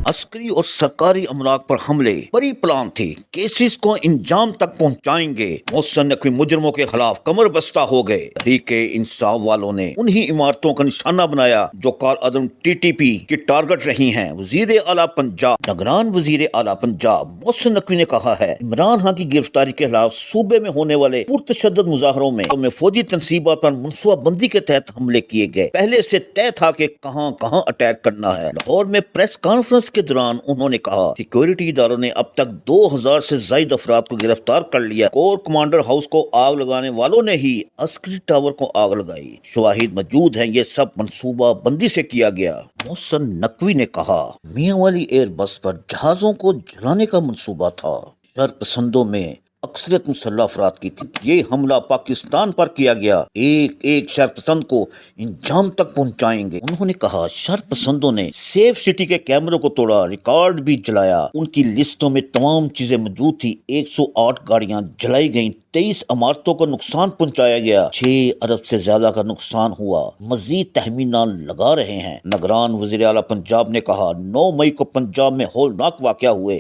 عسکری اور سرکاری املاک پر حملے بڑی پلان تھی، کیسز کو انجام تک پہنچائیں گے۔ محسن نقوی مجرموں کے خلاف کمر بستہ ہو گئے۔ تحریک انصاف والوں نے انہی عمارتوں کا نشانہ بنایا جو کال عدم ٹی ٹی پی کی ٹارگٹ رہی ہیں۔ وزیر اعلیٰ پنجاب نگران وزیر اعلیٰ پنجاب محسن نقوی نے کہا ہے، عمران خان کی گرفتاری کے خلاف صوبے میں ہونے والے پرتشدد مظاہروں میں فوجی تنصیبات پر منصوبہ بندی کے تحت حملے کیے گئے۔ پہلے سے طے تھا کہ کہاں کہاں اٹیک کرنا ہے۔ لاہور میں پریس کانفرنس کے دوران انہوں نے کہا، سیکیورٹی اداروں نے اب تک 2000 سے زائد افراد کو گرفتار کر لیا۔ کور کمانڈر ہاؤس کو آگ لگانے والوں نے ہی عسکری ٹاور کو آگ لگائی۔ شواہد موجود ہیں، یہ سب منصوبہ بندی سے کیا گیا۔ محسن نقوی نے کہا، میاں والی ایئر بس پر جہازوں کو جلانے کا منصوبہ تھا۔ شر پسندوں میں اکثریت مسلح افراد کی تھی۔ یہ حملہ پاکستان پر کیا گیا، ایک ایک شر پسند کو انجام تک پہنچائیں گے۔ انہوں نے کہا، شر پسندوں نے سیف سٹی کے کیمروں کو توڑا، ریکارڈ بھی جلایا۔ ان کی لسٹوں میں تمام چیزیں موجود تھی۔ 108 گاڑیاں جلائی گئیں، 23 عمارتوں کو نقصان پہنچایا گیا، 6 ارب سے زیادہ کا نقصان ہوا۔ مزید تخمینات لگا رہے ہیں۔ نگران وزیر اعلیٰ پنجاب نے کہا، 9 مئی کو پنجاب میں ہولناک واقعہ ہوئے۔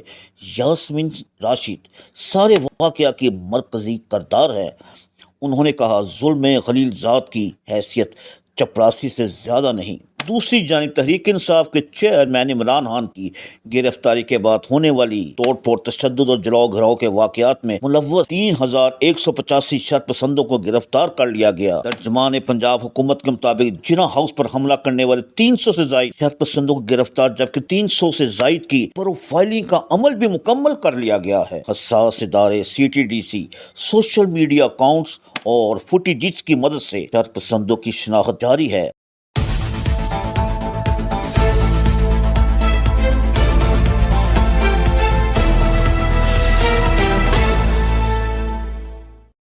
یاسمین راشد سارے واقعہ کی مرکزی کردار ہے۔ انہوں نے کہا، ظلم خلیل زاد کی حیثیت چپراسی سے زیادہ نہیں۔ دوسری جانب تحریک انصاف کے چیئرمین عمران خان کی گرفتاری کے بعد ہونے والی توڑ پھوڑ، تشدد اور جلاؤ گھراؤ کے واقعات میں ملوث 3185 شر پسندوں کو گرفتار کر لیا گیا۔ ترجمان پنجاب حکومت کے مطابق جناح ہاؤس پر حملہ کرنے والے 300 سے زائد شر پسندوں کو گرفتار، جبکہ 300 سے زائد کی پروفائلنگ کا عمل بھی مکمل کر لیا گیا ہے۔ حساس ادارے C T D C social media accounts اور فوٹیجز کی مدد سے شر پسندوں کی شناخت جاری ہے۔